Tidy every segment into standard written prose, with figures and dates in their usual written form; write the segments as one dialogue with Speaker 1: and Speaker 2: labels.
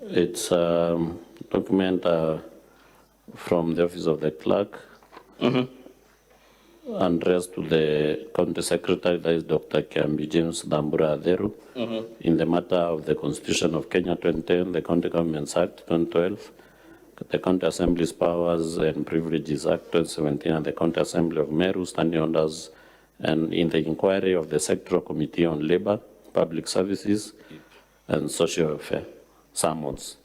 Speaker 1: It's a document from the Office of the Clerk, addressed to the County Secretary, that is Dr. Kiambi James Dambura Aderu, in the matter of the Constitution of Kenya 2010, the County Governments Act 2012, the County Assembly's Powers and Privileges Act 2017, and the County Assembly of Meru Standing Orders, and in the inquiry of the Sectoral Committee on Labor, Public Services, and Social Welfare, summons.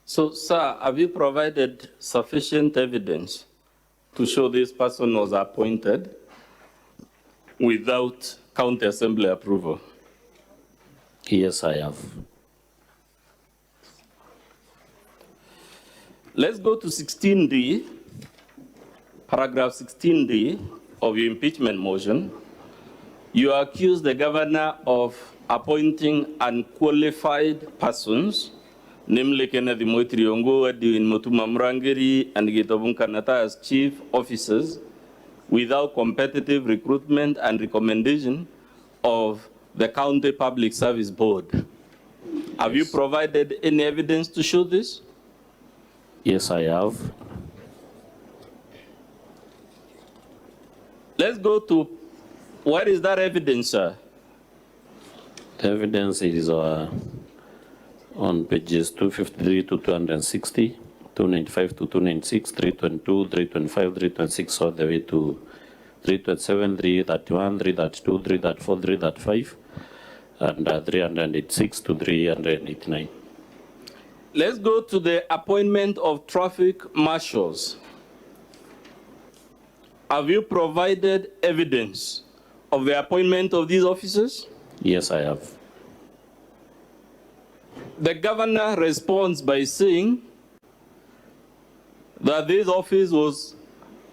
Speaker 2: So, sir, have you provided sufficient evidence to show this person was appointed without County Assembly approval?
Speaker 1: Yes, I have.
Speaker 2: Let's go to 16D, paragraph 16D of your impeachment motion. You accuse the governor of appointing unqualified persons, namely Kenneth Moitriongo, Edwin Mutuma Mrangeri, and Gitobun Kanata as chief officers without competitive recruitment and recommendation of the County Public Service Board. Have you provided any evidence to show this?
Speaker 1: Yes, I have.
Speaker 2: Let's go to, where is that evidence, sir?
Speaker 1: The evidence is on pages 253 to 260, 295 to 296, 322, 325, 326, all the way to 327, 331, 332, 334, 335, and 386 to 389.
Speaker 2: Let's go to the appointment of traffic marshals. Have you provided evidence of the appointment of these officers?
Speaker 1: Yes, I have.
Speaker 2: The governor responds by saying that this office was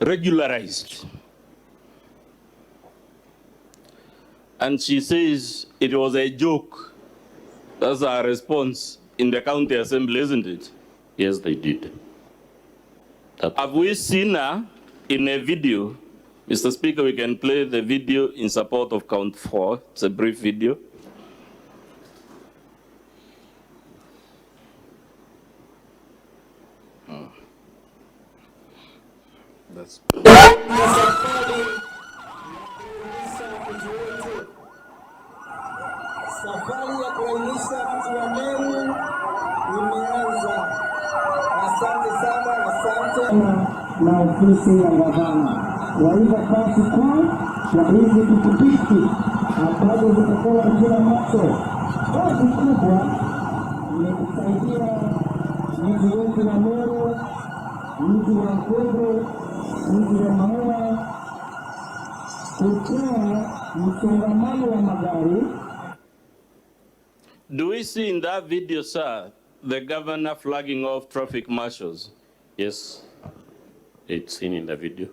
Speaker 2: regularized. And she says it was a joke. That's our response in the county assembly, isn't it?
Speaker 1: Yes, they did.
Speaker 2: Have we seen her in a video? Mr. Speaker, we can play the video in support of count 4. It's a brief video. That's
Speaker 3: safari ya kuainisha mji wa Meru imeanza. Asante sana, asante. Na ofisi ya gavana waiza pasi kuu ya hizi pikipiki ambazo zitakuwa kila macho. Kazi kubwa ni kusaidia mji wetu wa Meru, mji wa Kwebo, mji wa Maua kutoa msongamano wa magari.
Speaker 2: Do we see in that video, sir, the governor flagging off traffic marshals?
Speaker 1: Yes, it's seen in the video.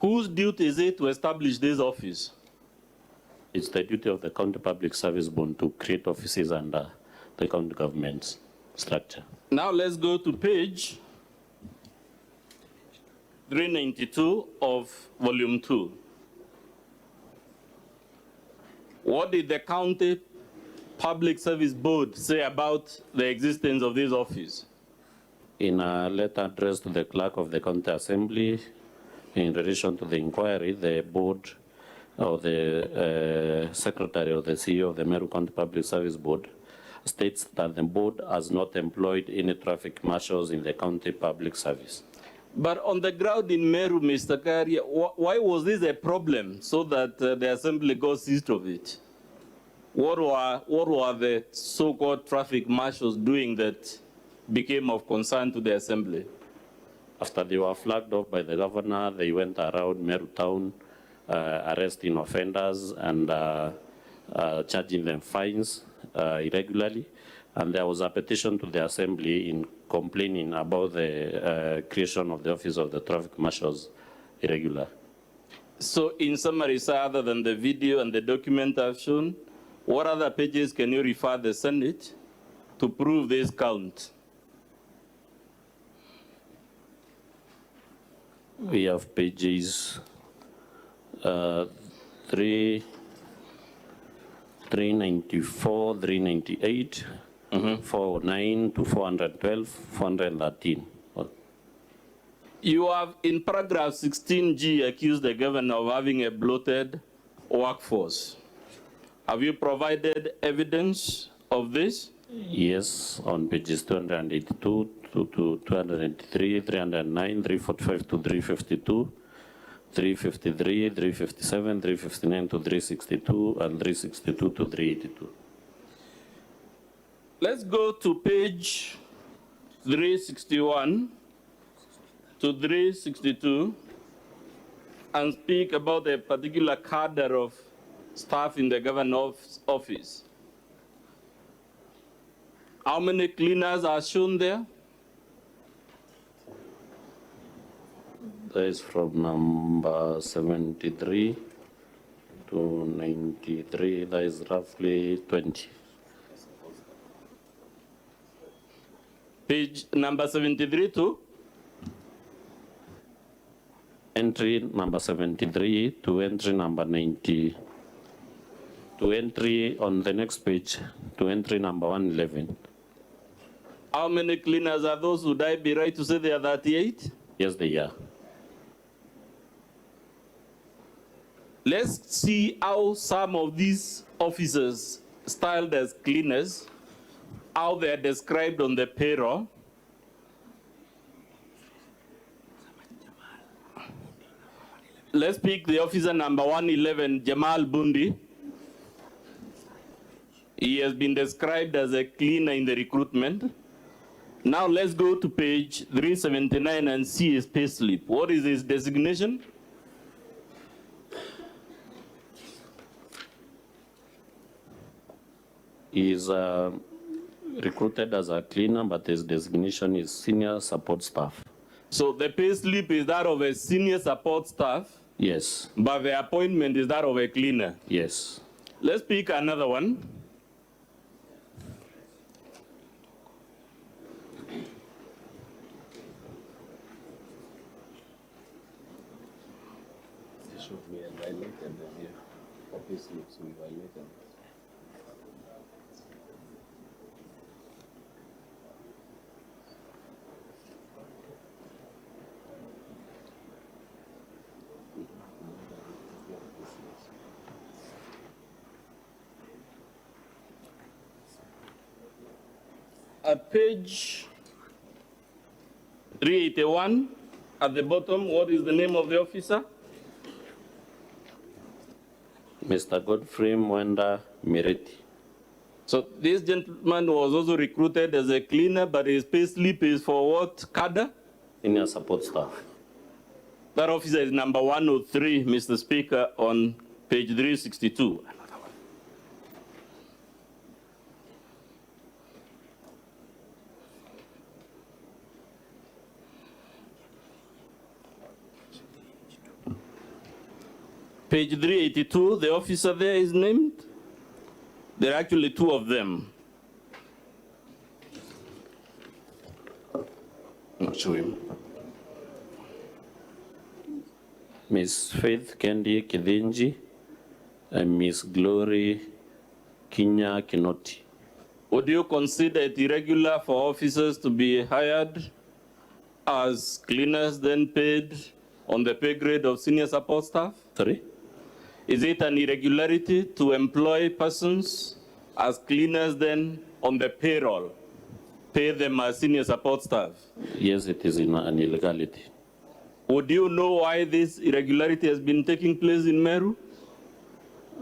Speaker 2: Whose duty is it to establish this office?
Speaker 1: It's the duty of the County Public Service Board to create offices under the county government's structure.
Speaker 2: Now let's go to page 392 of volume 2. What did the County Public Service Board say about the existence of this office?
Speaker 1: In a letter addressed to the clerk of the county assembly, in relation to the inquiry, the board or the secretary or the CEO of the Meru County Public Service Board states that the board has not employed any traffic marshals in the county public service.
Speaker 2: But on the ground in Meru, Mr. Karia, why was this a problem so that the assembly got seized of it? What were the so-called traffic marshals doing that became of concern to the assembly?
Speaker 1: After they were flagged off by the governor, they went around Meru town, arresting offenders and charging them fines irregularly. And there was a petition to the assembly in complaining about the creation of the office of the traffic marshals irregular. So in summary, sir, other than the video and the document I've shown, what other pages can you refer the Senate to prove this count? We have pages 3, 394, 398, 409 to 412, 413.
Speaker 2: You have, in paragraph 16G, accused the governor of having a bloated workforce. Have you provided evidence of this?
Speaker 1: Yes, on pages 282 to 283, 309, 345 to 352, 353, 357, 359 to 362, and 362 to 382.
Speaker 2: Let's go to page 361 to 362 and speak about a particular cadre of staff in the governor's office. How many cleaners are shown there?
Speaker 1: That is from number 73 to 93, that is roughly 20.
Speaker 2: Page number 73 to?
Speaker 1: Entry number 73 to entry number 90. To entry on the next page, to entry number 111.
Speaker 2: How many cleaners are those? Would I be right to say they are 38?
Speaker 1: Yes, they are.
Speaker 2: Let's see how some of these officers styled as cleaners, how they are described on the payroll. Let's pick the officer number 111, Jamal Bundi. He has been described as a cleaner in the recruitment. Now let's go to page 379 and see his payslip. What is his designation?
Speaker 1: He is recruited as a cleaner, but his designation is senior support staff.
Speaker 2: So the payslip is that of a senior support staff,
Speaker 1: Yes,
Speaker 2: but the appointment is that of a cleaner.
Speaker 1: yes.
Speaker 2: Let's pick another one. At page 381, at the bottom, what is the name of the officer?
Speaker 1: Mr. Godfrey Mwenda Mireti.
Speaker 2: So this gentleman was also recruited as a cleaner, but his payslip is for what cadre?
Speaker 1: Senior support staff.
Speaker 2: That officer is number 103, Mr. Speaker, on page 362. Page 382, the officer there is named. There are actually two of them. I'll show him.
Speaker 1: Miss Faith Kendi Kidinji and Miss Glory Kinya Kinoti.
Speaker 2: Would you consider it irregular for officers to be hired as cleaners, then paid on the pay grade of senior support staff?
Speaker 1: Sorry?
Speaker 2: Is it an irregularity to employ persons as cleaners, then on the payroll, pay them as senior support staff?
Speaker 1: Yes, it is an illegality.
Speaker 2: Would you know why this irregularity has been taking place in Meru?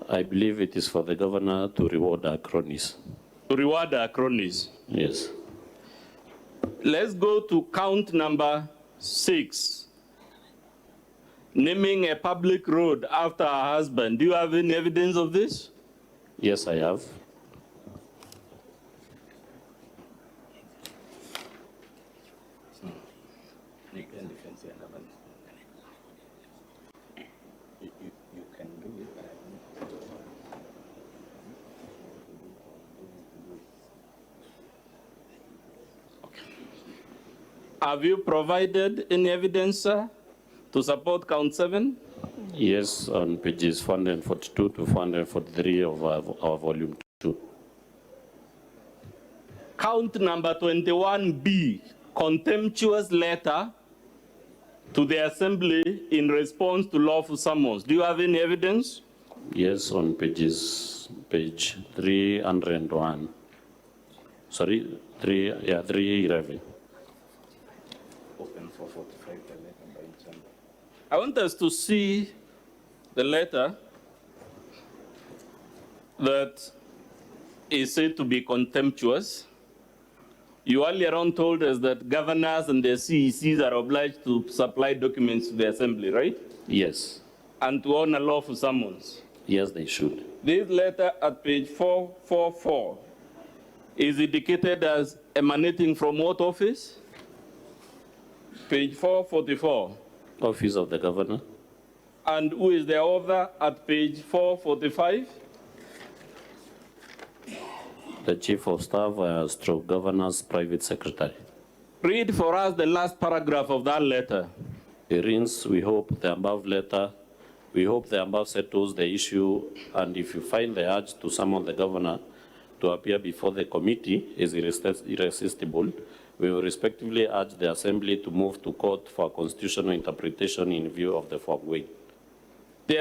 Speaker 1: I believe it is for the governor to reward our cronies.
Speaker 2: To reward our cronies.
Speaker 1: Yes.
Speaker 2: Let's go to count number 6. Naming a public road after her husband. Do you have any evidence of this?
Speaker 1: Yes, I have.
Speaker 2: Have you provided any evidence, sir, to support count 7?
Speaker 1: Yes, on pages 442 to 443 of our volume 2.
Speaker 2: Count number 21B, contemptuous letter to the Assembly in response to lawful summons. Do you have any evidence?
Speaker 1: Yes, on page 301. Sorry, 311.
Speaker 2: Open 445, the letter by December. I want us to see the letter that is said to be contemptuous. You earlier on told us that governors and the CECs are obliged to supply documents to the Assembly, right?
Speaker 1: Yes.
Speaker 2: And to honor lawful summons.
Speaker 1: Yes, they should.
Speaker 2: This letter at page 444 is indicated as emanating from what office? Page 444.
Speaker 1: Office of the Governor.
Speaker 2: And who is the author at page 445?
Speaker 1: The Chief of Staff, stroke Governor's Private Secretary.
Speaker 2: Read for us the last paragraph of that letter.
Speaker 1: It reads, we hope the above settles the issue, and if you find the urge to summon the Governor to appear before the committee is irresistible, we will respectively urge the Assembly to move to court for constitutional interpretation in view of the foregoing.
Speaker 2: The